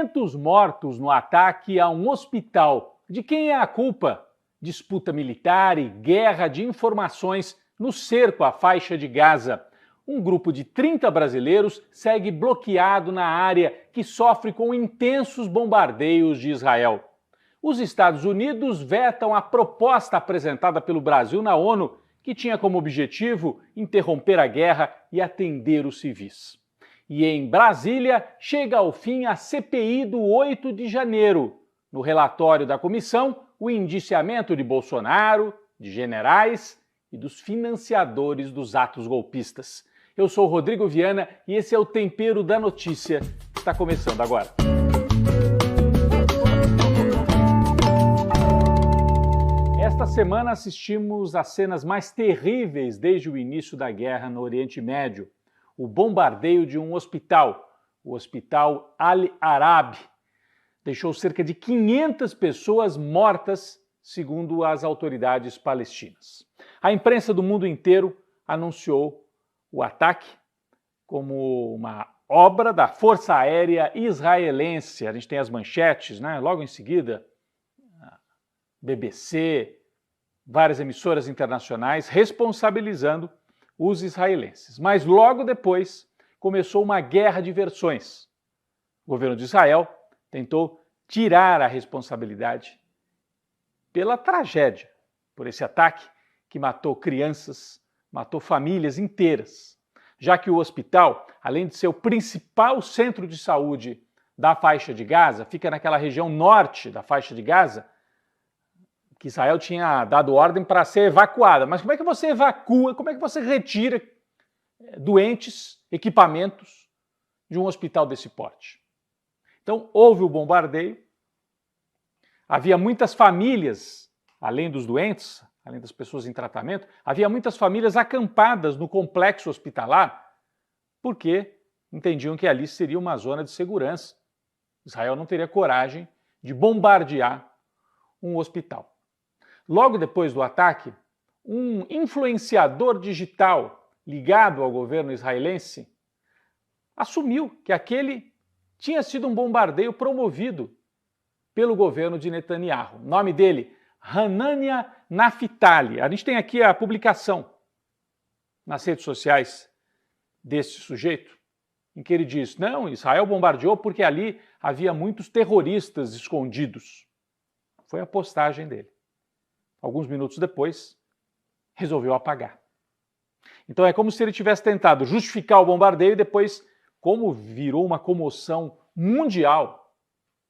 500 mortos no ataque a um hospital. De quem é a culpa? Disputa militar e guerra de informações no cerco à faixa de Gaza. Um grupo de 30 brasileiros segue bloqueado na área que sofre com intensos bombardeios de Israel. Os Estados Unidos vetam a proposta apresentada pelo Brasil na ONU, que tinha como objetivo interromper a guerra e atender os civis. E em Brasília, chega ao fim a CPI do 8 de janeiro. No relatório da comissão, o indiciamento de Bolsonaro, de generais e dos financiadores dos atos golpistas. Eu sou o Rodrigo Viana e esse é o Tempero da Notícia, que está começando agora. Esta semana assistimos às cenas mais terríveis desde o início da guerra no Oriente Médio. O bombardeio de um hospital, o Hospital Al-Arab, deixou cerca de 500 pessoas mortas, segundo as autoridades palestinas. A imprensa do mundo inteiro anunciou o ataque como uma obra da Força Aérea Israelense. A gente tem as manchetes, né? Logo em seguida, BBC, várias emissoras internacionais responsabilizando os israelenses. Mas logo depois começou uma guerra de versões. O governo de Israel tentou tirar a responsabilidade pela tragédia, por esse ataque que matou crianças, matou famílias inteiras, já que o hospital, além de ser o principal centro de saúde da faixa de Gaza, fica naquela região norte da faixa de Gaza, que Israel tinha dado ordem para ser evacuada. Mas como é que você evacua, como é que você retira doentes, equipamentos de um hospital desse porte? Então, houve o bombardeio, havia muitas famílias, além dos doentes, além das pessoas em tratamento, havia muitas famílias acampadas no complexo hospitalar, porque entendiam que ali seria uma zona de segurança. Israel não teria coragem de bombardear um hospital. Logo depois do ataque, um influenciador digital ligado ao governo israelense assumiu que aquele tinha sido um bombardeio promovido pelo governo de Netanyahu. O nome dele, Hanania Naftali. A gente tem aqui a publicação nas redes sociais desse sujeito, em que ele diz: não, Israel bombardeou porque ali havia muitos terroristas escondidos. Foi a postagem dele. Alguns minutos depois, resolveu apagar. Então é como se ele tivesse tentado justificar o bombardeio e depois, como virou uma comoção mundial,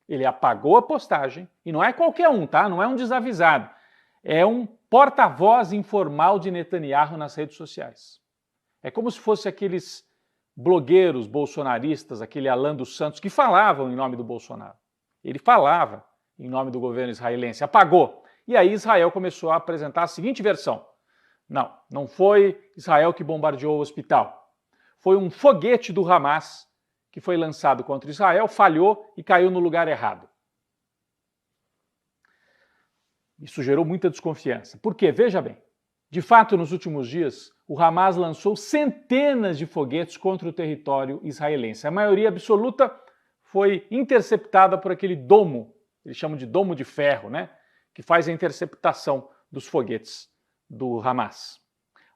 ele apagou a postagem, e não é qualquer um, tá? Não é um desavisado. É um porta-voz informal de Netanyahu nas redes sociais. É como se fosse aqueles blogueiros bolsonaristas, aquele Alan dos Santos, que falavam em nome do Bolsonaro. Ele falava em nome do governo israelense, apagou. E aí Israel começou a apresentar a seguinte versão: não foi Israel que bombardeou o hospital. Foi um foguete do Hamas que foi lançado contra Israel, falhou e caiu no lugar errado. Isso gerou muita desconfiança. Por quê? Veja bem, de fato, nos últimos dias, o Hamas lançou centenas de foguetes contra o território israelense. A maioria absoluta foi interceptada por aquele domo, eles chamam de domo de ferro, né? Que faz a interceptação dos foguetes do Hamas.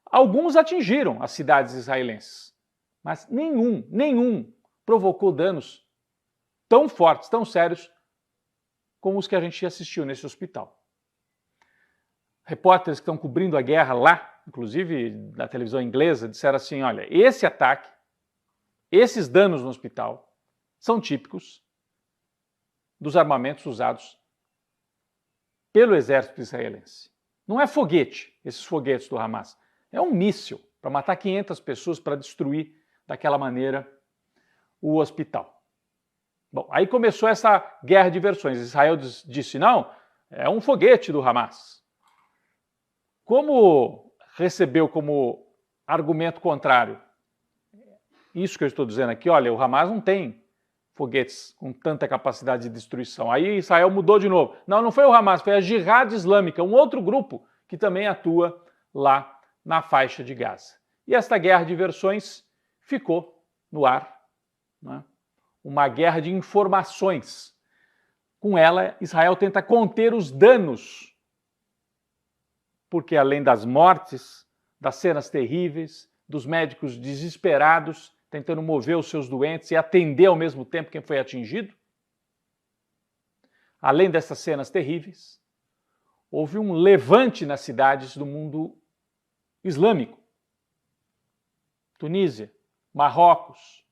Alguns atingiram as cidades israelenses, mas nenhum provocou danos tão fortes, tão sérios, como os que a gente assistiu nesse hospital. Repórteres que estão cobrindo a guerra lá, inclusive na televisão inglesa, disseram assim: olha, esse ataque, esses danos no hospital, são típicos dos armamentos usados pelo exército israelense. Não é foguete, esses foguetes do Hamas. É um míssil para matar 500 pessoas, para destruir daquela maneira o hospital. Bom, aí começou essa guerra de versões. Israel disse: não, é um foguete do Hamas. Como recebeu como argumento contrário isso que eu estou dizendo aqui, olha, o Hamas não tem foguetes com tanta capacidade de destruição. Aí Israel mudou de novo. Não foi o Hamas, foi a Jihad Islâmica, um outro grupo que também atua lá na faixa de Gaza. E esta guerra de versões ficou no ar, né? uma guerra de informações. Com ela, Israel tenta conter os danos, porque além das mortes, das cenas terríveis, dos médicos desesperados, tentando mover os seus doentes e atender ao mesmo tempo quem foi atingido, além dessas cenas terríveis, houve um levante nas cidades do mundo islâmico. Tunísia, Marrocos,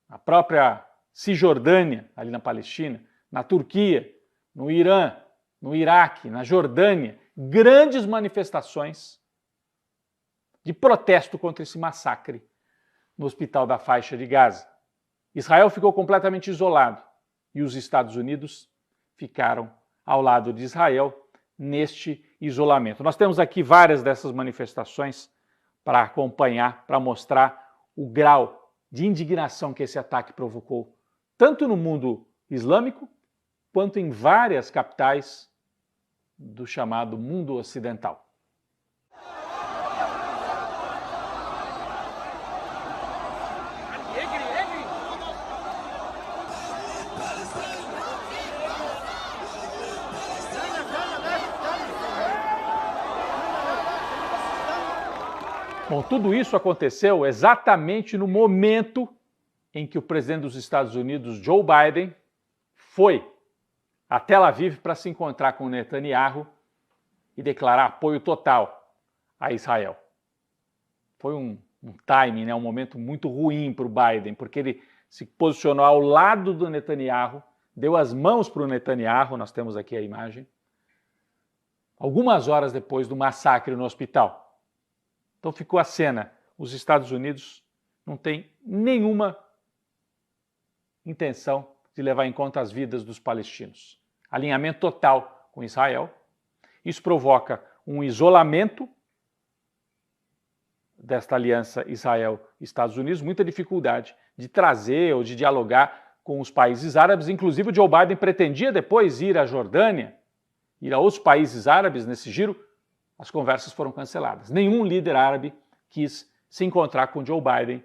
a própria Cisjordânia, ali na Palestina, na Turquia, no Irã, no Iraque, na Jordânia, grandes manifestações de protesto contra esse massacre no hospital da faixa de Gaza. Israel ficou completamente isolado e os Estados Unidos ficaram ao lado de Israel neste isolamento. Nós temos aqui várias dessas manifestações para acompanhar, para mostrar o grau de indignação que esse ataque provocou, tanto no mundo islâmico, quanto em várias capitais do chamado mundo ocidental. Bom, tudo isso aconteceu exatamente no momento em que o presidente dos Estados Unidos, Joe Biden, foi a Tel Aviv para se encontrar com Netanyahu e declarar apoio total a Israel. Foi um timing, um momento muito ruim para o Biden, porque ele se posicionou ao lado do Netanyahu, deu as mãos para o Netanyahu, nós temos aqui a imagem, algumas horas depois do massacre no hospital. Então ficou a cena, os Estados Unidos não têm nenhuma intenção de levar em conta as vidas dos palestinos. Alinhamento total com Israel. Isso provoca um isolamento desta aliança Israel-Estados Unidos, muita dificuldade de trazer ou de dialogar com os países árabes. Inclusive o Joe Biden pretendia depois ir à Jordânia, ir a outros países árabes nesse giro. As conversas foram canceladas. Nenhum líder árabe quis se encontrar com Joe Biden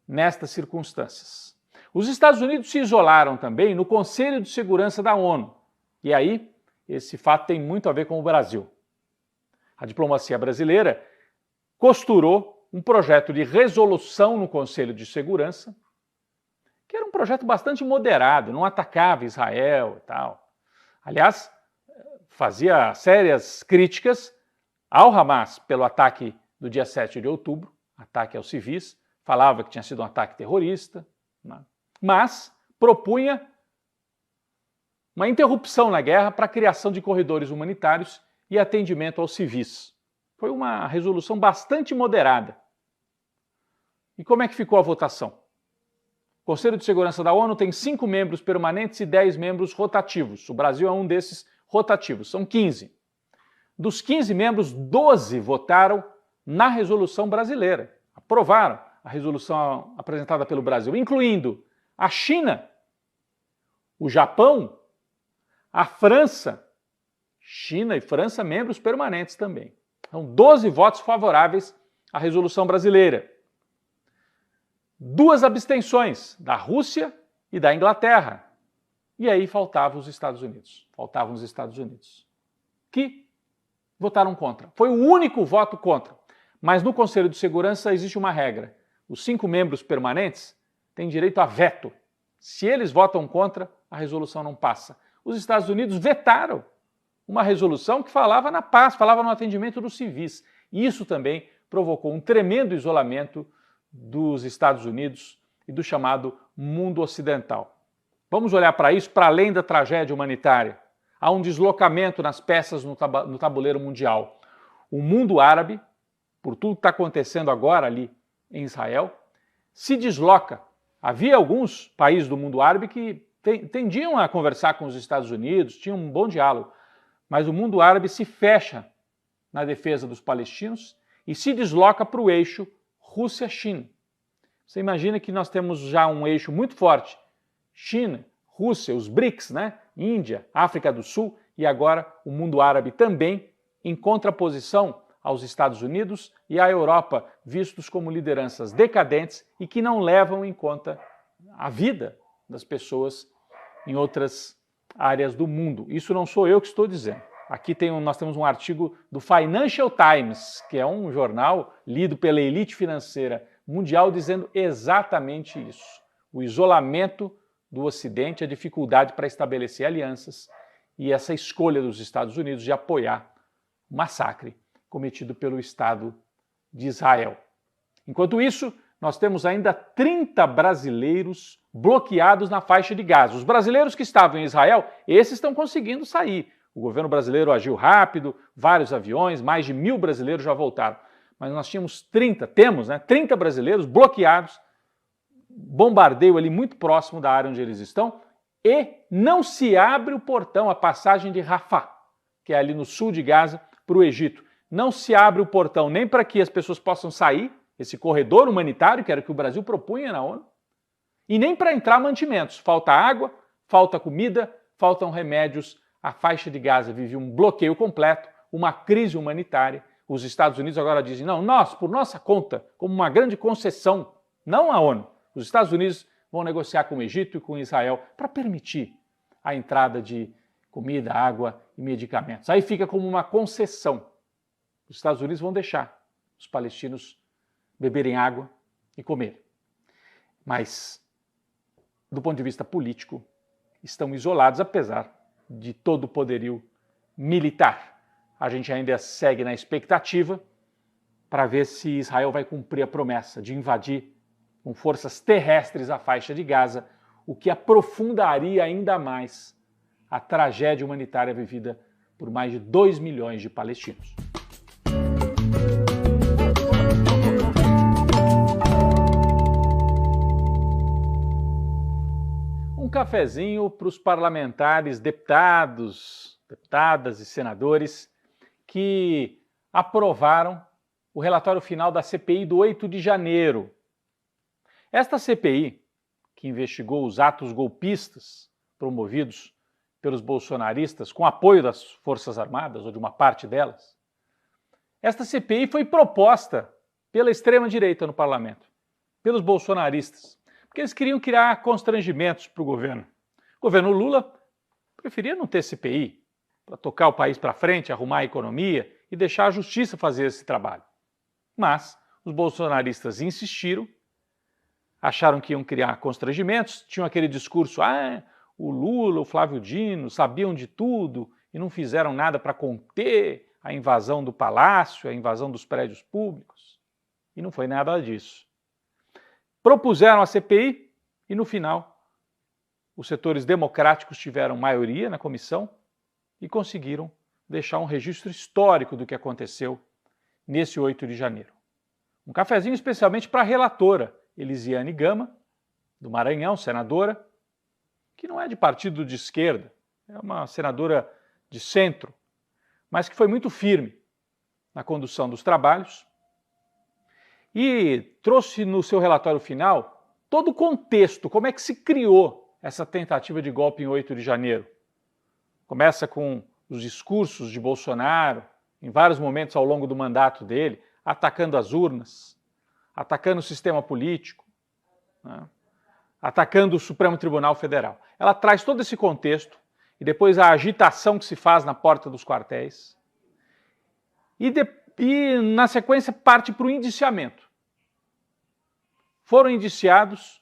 nestas circunstâncias. Os Estados Unidos se isolaram também no Conselho de Segurança da ONU. E aí, esse fato tem muito a ver com o Brasil. A diplomacia brasileira costurou um projeto de resolução no Conselho de Segurança, que era um projeto bastante moderado, não atacava Israel e tal. Aliás, fazia sérias críticas ao Hamas pelo ataque do dia 7 de outubro, ataque aos civis, falava que tinha sido um ataque terrorista, mas propunha uma interrupção na guerra para a criação de corredores humanitários e atendimento aos civis. Foi uma resolução bastante moderada. E como é que ficou a votação? O Conselho de Segurança da ONU tem 5 membros permanentes e 10 membros rotativos. O Brasil é um desses rotativos, são 15. Dos 15 membros, 12 votaram na resolução brasileira. Aprovaram a resolução apresentada pelo Brasil, incluindo a China, o Japão, a França. China e França, membros permanentes também. Então, 12 votos favoráveis à resolução brasileira. 2 abstenções, da Rússia e da Inglaterra. E aí faltavam os Estados Unidos. Faltavam os Estados Unidos, que votaram contra. Foi o único voto contra. Mas no Conselho de Segurança existe uma regra. Os 5 membros permanentes têm direito a veto. Se eles votam contra, a resolução não passa. Os Estados Unidos vetaram uma resolução que falava na paz, falava no atendimento dos civis. E isso também provocou um tremendo isolamento dos Estados Unidos e do chamado mundo ocidental. Vamos olhar para isso, para além da tragédia humanitária. Há um deslocamento nas peças no tabuleiro mundial. O mundo árabe, por tudo que está acontecendo agora ali em Israel, se desloca. Havia alguns países do mundo árabe que tendiam a conversar com os Estados Unidos, tinham um bom diálogo, mas o mundo árabe se fecha na defesa dos palestinos e se desloca para o eixo Rússia-China. Você imagina que nós temos já um eixo muito forte, China, Rússia, os BRICS, Índia, África do Sul e agora o mundo árabe também em contraposição aos Estados Unidos e à Europa, vistos como lideranças decadentes e que não levam em conta a vida das pessoas em outras áreas do mundo. Isso não sou eu que estou dizendo. Aqui nós temos um artigo do Financial Times, que é um jornal lido pela elite financeira mundial, dizendo exatamente isso. O isolamento do Ocidente, a dificuldade para estabelecer alianças e essa escolha dos Estados Unidos de apoiar o massacre cometido pelo Estado de Israel. Enquanto isso, nós temos ainda 30 brasileiros bloqueados na faixa de Gaza. Os brasileiros que estavam em Israel, esses estão conseguindo sair. O governo brasileiro agiu rápido, vários aviões, mais de 1.000 brasileiros já voltaram. Mas nós temos 30 brasileiros bloqueados, bombardeio ali muito próximo da área onde eles estão, e não se abre o portão, a passagem de Rafah, que é ali no sul de Gaza, para o Egito. Não se abre o portão nem para que as pessoas possam sair, esse corredor humanitário, que era o que o Brasil propunha na ONU, e nem para entrar mantimentos. Falta água, falta comida, faltam remédios. A faixa de Gaza vive um bloqueio completo, uma crise humanitária. Os Estados Unidos agora dizem, não, nós, por nossa conta, como uma grande concessão, não a ONU, os Estados Unidos vão negociar com o Egito e com Israel para permitir a entrada de comida, água e medicamentos. Aí fica como uma concessão. Os Estados Unidos vão deixar os palestinos beberem água e comer. Mas, do ponto de vista político, estão isolados, apesar de todo o poderio militar. A gente ainda segue na expectativa para ver se Israel vai cumprir a promessa de invadir com forças terrestres a faixa de Gaza, o que aprofundaria ainda mais a tragédia humanitária vivida por mais de 2 milhões de palestinos. Um cafezinho para os parlamentares, deputadas e senadores que aprovaram o relatório final da CPI do 8 de janeiro. Esta CPI, que investigou os atos golpistas promovidos pelos bolsonaristas com apoio das Forças Armadas, ou de uma parte delas, esta CPI foi proposta pela extrema-direita no parlamento, pelos bolsonaristas, porque eles queriam criar constrangimentos para o governo. O governo Lula preferia não ter CPI, para tocar o país para frente, arrumar a economia e deixar a justiça fazer esse trabalho. Mas os bolsonaristas insistiram, acharam que iam criar constrangimentos, tinham aquele discurso, o Lula, o Flávio Dino sabiam de tudo e não fizeram nada para conter a invasão do palácio, a invasão dos prédios públicos. E não foi nada disso. Propuseram a CPI e, no final, os setores democráticos tiveram maioria na comissão e conseguiram deixar um registro histórico do que aconteceu nesse 8 de janeiro. Um cafezinho especialmente para a relatora, Elisiane Gama, do Maranhão, senadora, que não é de partido de esquerda, é uma senadora de centro, mas que foi muito firme na condução dos trabalhos e trouxe no seu relatório final todo o contexto, como é que se criou essa tentativa de golpe em 8 de janeiro. Começa com os discursos de Bolsonaro, em vários momentos ao longo do mandato dele, atacando as urnas, atacando o sistema político, né? Atacando o Supremo Tribunal Federal. Ela traz todo esse contexto e depois a agitação que se faz na porta dos quartéis e na sequência parte para o indiciamento. Foram indiciados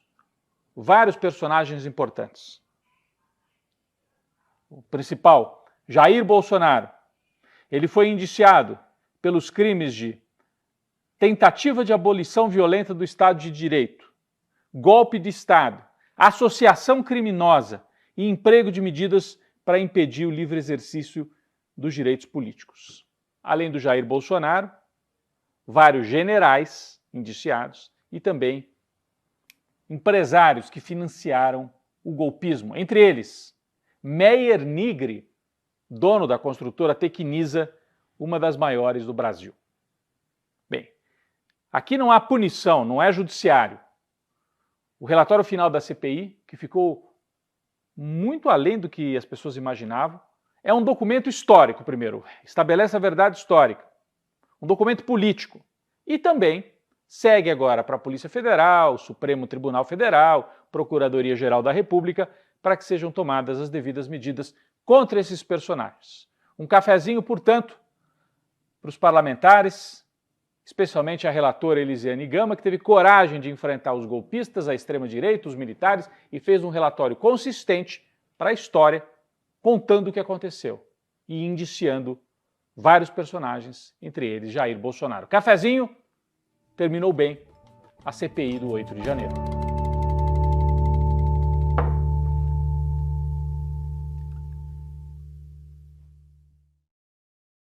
vários personagens importantes. O principal, Jair Bolsonaro, ele foi indiciado pelos crimes de tentativa de abolição violenta do Estado de Direito, golpe de Estado, associação criminosa e emprego de medidas para impedir o livre exercício dos direitos políticos. Além do Jair Bolsonaro, vários generais indiciados e também empresários que financiaram o golpismo. Entre eles, Meyer Nigri, dono da construtora Tecnisa, uma das maiores do Brasil. Bem, aqui não há punição, não é judiciário. O relatório final da CPI, que ficou muito além do que as pessoas imaginavam, é um documento histórico, primeiro, estabelece a verdade histórica, um documento político e também segue agora para a Polícia Federal, Supremo Tribunal Federal, Procuradoria-Geral da República, para que sejam tomadas as devidas medidas contra esses personagens. Um cafezinho, portanto, para os parlamentares, especialmente a relatora Elisiane Gama, que teve coragem de enfrentar os golpistas, a extrema-direita, os militares, e fez um relatório consistente para a história, contando o que aconteceu e indiciando vários personagens, entre eles Jair Bolsonaro. Cafezinho, terminou bem a CPI do 8 de janeiro.